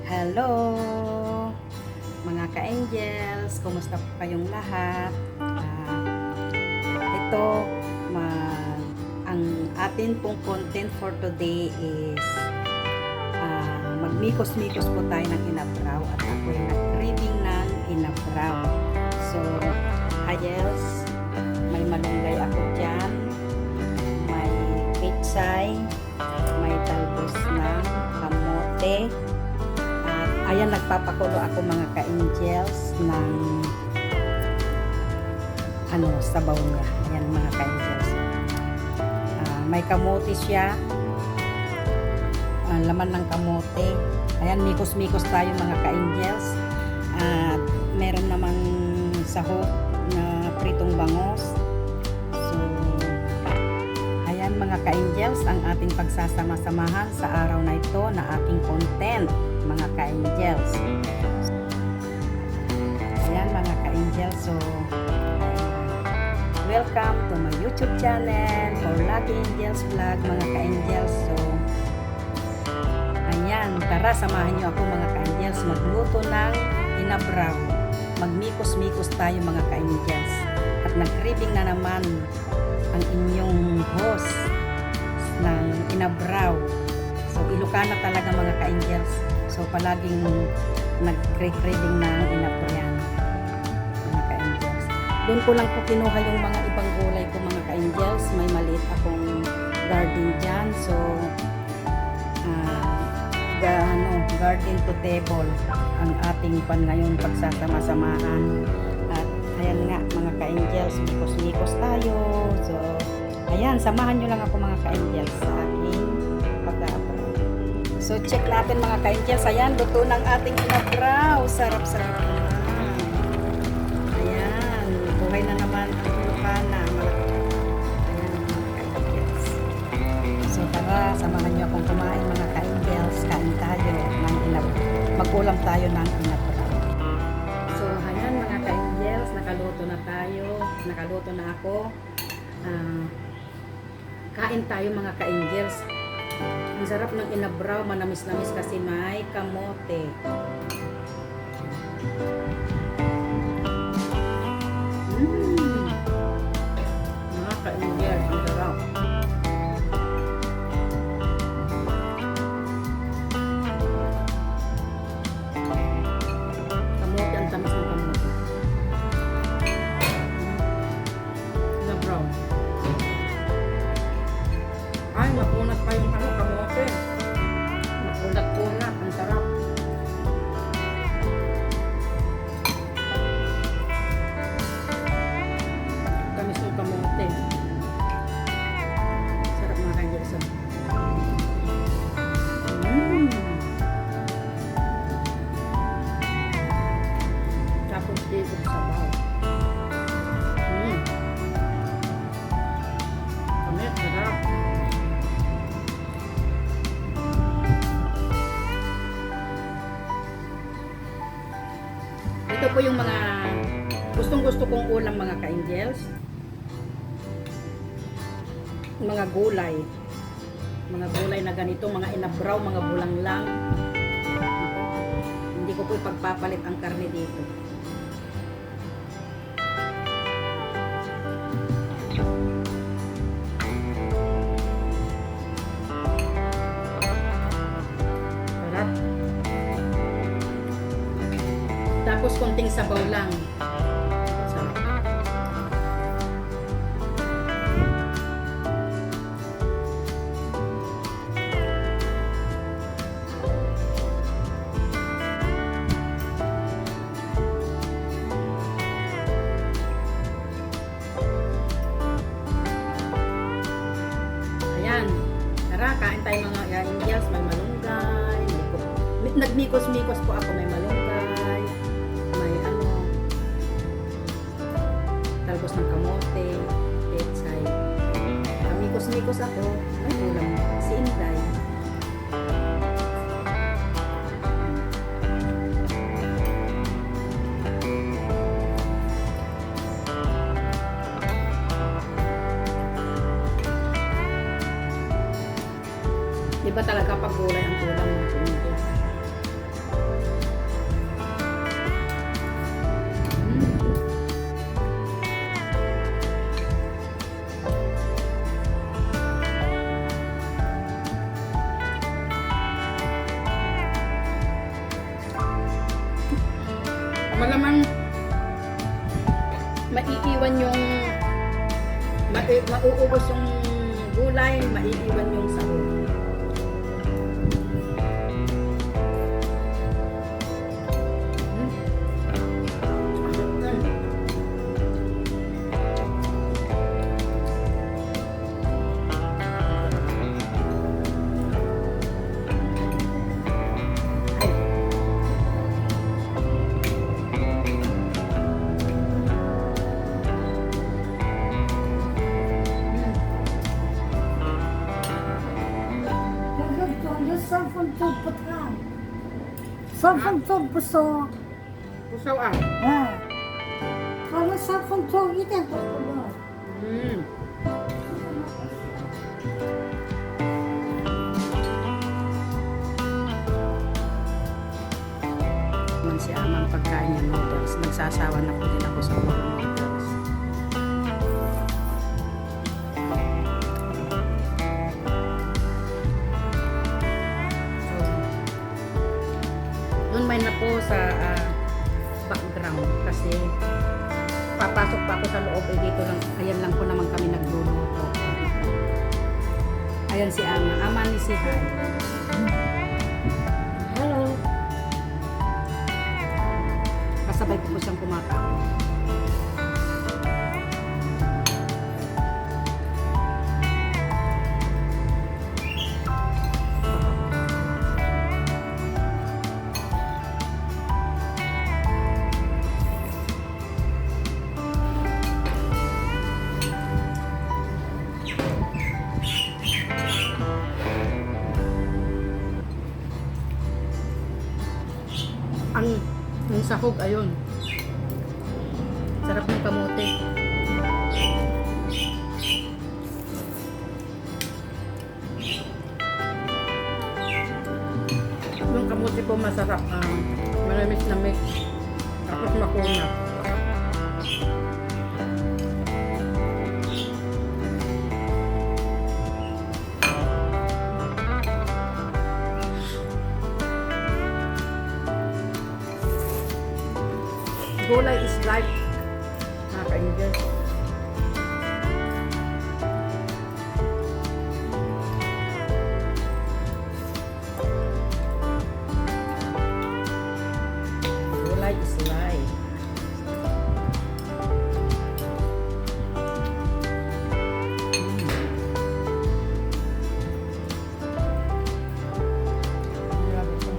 Hello mga ka-angels, kumusta po kayong lahat? Ito, ang atin pong content for today is magmikos-mikos po tayo ng inabraw at ako ay nag-reading ng inabraw. So, angels, may malunggay ako dyan, may pitsay, may talbos ng kamote. Ayan, nagpapakulo ako mga ka-angels ng sabaw niya. Ayan mga ka-angels. May kamote siya. Laman ng kamote. Ayan, mikos-mikos tayo mga ka-angels. At meron namang sahog na pritong bangos. So, ayan mga ka-angels, ang ating pagsasama-samahan sa araw na ito na aking content. Mga ka-angels. Ayan mga ka-angels. So, welcome to my YouTube channel for Lucky Angels Vlog mga ka-angels. So, ayan, tara samahan nyo ako mga ka-angels magluto ng inabraw. Magmikos-mikos tayo mga ka-angels. At nag-reading na naman ang inyong host ng inabraw. So, Ilocana talaga mga ka-angels. So, palaging nag-craving ng inabraw mga ka-angels. Doon ko lang po kinuha yung mga ibang gulay ko mga ka-angels. May maliit akong garden dyan. So, garden to table ang ating pan ngayon pagsasama-samahan. At ayan nga mga ka-angels, mikos-mikos tayo. So, ayan, samahan nyo lang ako mga ka-angels sa aking pag-aabraw. So, check natin mga ka-angels. Ayan, luto ng ating inabraw. Sarap-sarap na. Ayan, buhay na naman ang Ilocana. Ayan, mga ka-angels. So, tara, samahan nyo akong kumain mga ka-angels. Kain tayo ng inabraw. Mag-ulam tayo ng inabraw. So, ayan mga ka-angels. Nakaluto na tayo. Nakaluto na ako. Kain tayo mga ka-angels. Ang sarap ng inabraw, manamis-namis kasi may kamote. Mga ka-angels, ang sarap. Kamote, ang tamis ng kamote. Inabraw. Ay, mapunat pa yung kamote. Mapunat-punat. Ang sarap. Tamis yung kamote. Sarap mga ka-angels. Tapos dito sa sabaw. Tamis, sarap. Ito po yung mga gustong-gusto kong ulam mga ka-angels. Mga gulay. Mga gulay na ganito, mga inabraw, mga bulang lang. Hindi ko po ipagpapalit ang karne dito. Sarap. Tapos konting sabaw lang. Sarap. Ayan. Tara, kain tayo mga angels. May malunggay. Nagmikos-mikos po ako. May malunggay. May talbos ng kamote, petsay. Mikos-mikos ako. May ulam. Si Inday. Iba talaga pag gulay ang ulam ng Pilipinas. Malamang maiiwan yung mauubos yung gulay, maiiwan yung sahog. Sarfang tog puso. Pusaw ah. Kalau sarfang tog itu yang popular. Man si amang pagkain niya noodles. Nagsasawa na po din ako sa mga noodles. Doon may na po sa background kasi papasok pa ako sa loob dito lang, ayan lang po naman kami nagluluto. Ayan si ama ni si Han. Hello. Kasabay ko po siyang kumakain. Ang sahog, ayun. Sarap ng kamote. Yung kamote po masarap. Malamis na mix. Tapos makunat. Gulay is life. Nakaka-enjoy. Gulay is life. Grabe po.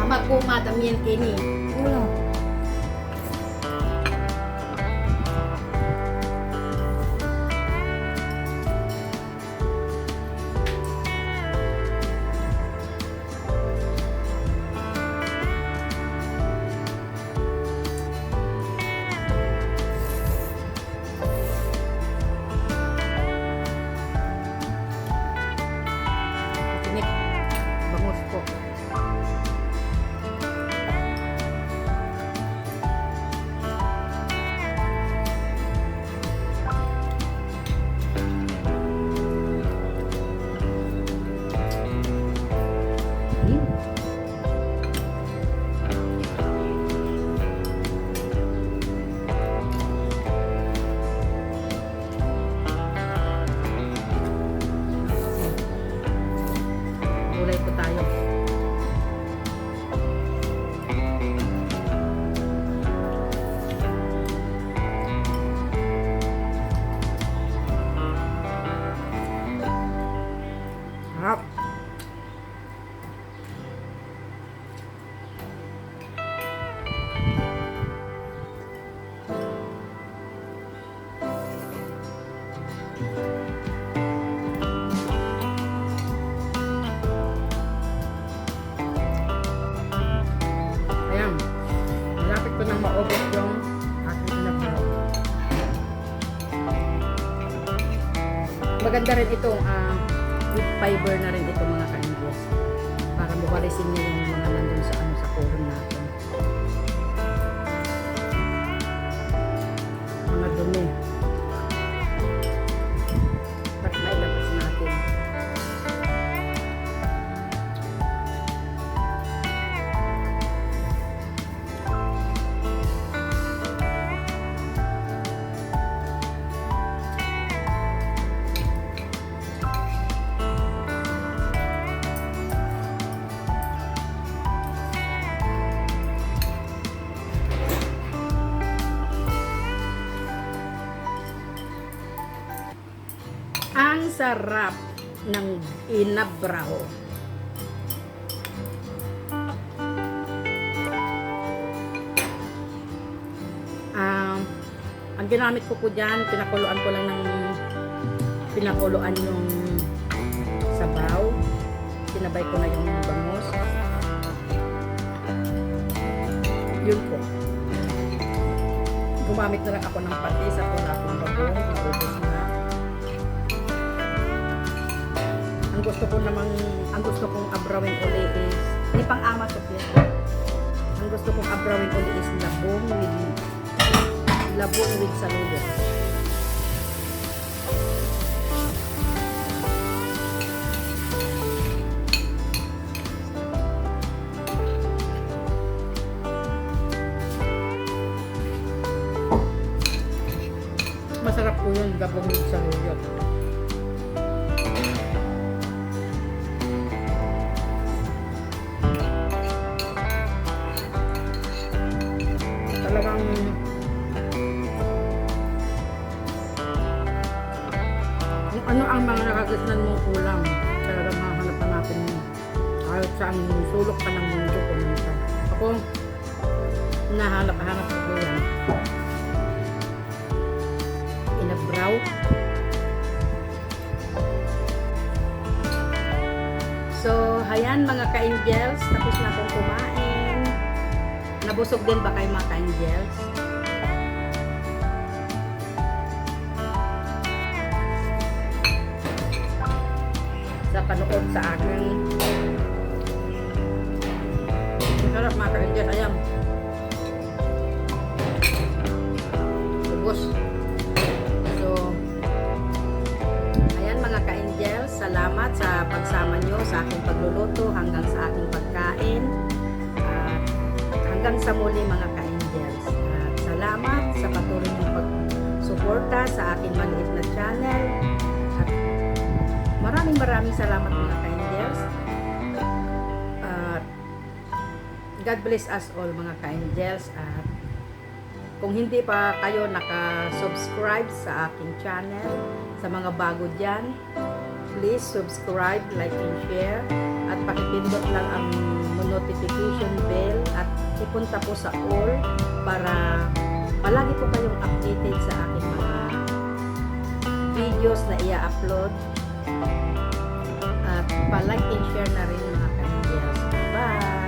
Ama po, madam yan kini. Hello. Tinik. Bangus po. Gulay po tayo. Harap. Ayan. Malapit ko nang maubos yung aking inabraw. Maganda rin itong with fiber na rin ito mga ka-Indios. Para buwalisin niyo yung mga nandun sa sa kulong natin. Mga dumi. Ba't mailabas Ang sarap ng inabraw. Ang ginamit ko po dyan, pinakuluan ko lang ng pinakuluan yung sabaw. Sinabay ko na yung bangus. Yun po. Gumamit na lang ako ng patis at wala akong bagong. Naubos na. Ang gusto kong abrawin uli is, hindi pang amasok yan. Ang gusto kong abrawin uli is labong with saluyot. Masarap po yun, labong with saluyot. Talagang kung ano ang mga nakagisnan mong ulam, talagang mahanap na natin kahit saan sulok ka ng mundo pumunta. Ako, nahanap ko yan. Inabraw. So, hayan mga ka-angels, tapos na akong kumain. Nabusog din ba kayo mga ka-angels? Sa panood sa akin. Sarap mga ka-angels, ayan. Lubos. So, ayan mga ka-angels, salamat sa pagsama nyo sa aking pagluluto hanggang sa aking pagkain. Hanggang sa muli mga ka-angels. At salamat sa patuloy ng pagsuporta sa aking maliit na channel. At maraming salamat mga ka-angels. God bless us all mga ka-angels. At kung hindi pa kayo naka-subscribe sa aking channel, sa mga bago dyan, please subscribe, like, and share. At pakipindot lang ang notification bell at ipunta po sa all para palagi po kayong updated sa aking mga videos na i-upload. At pa-like and share na rin mga ka-angels. Bye!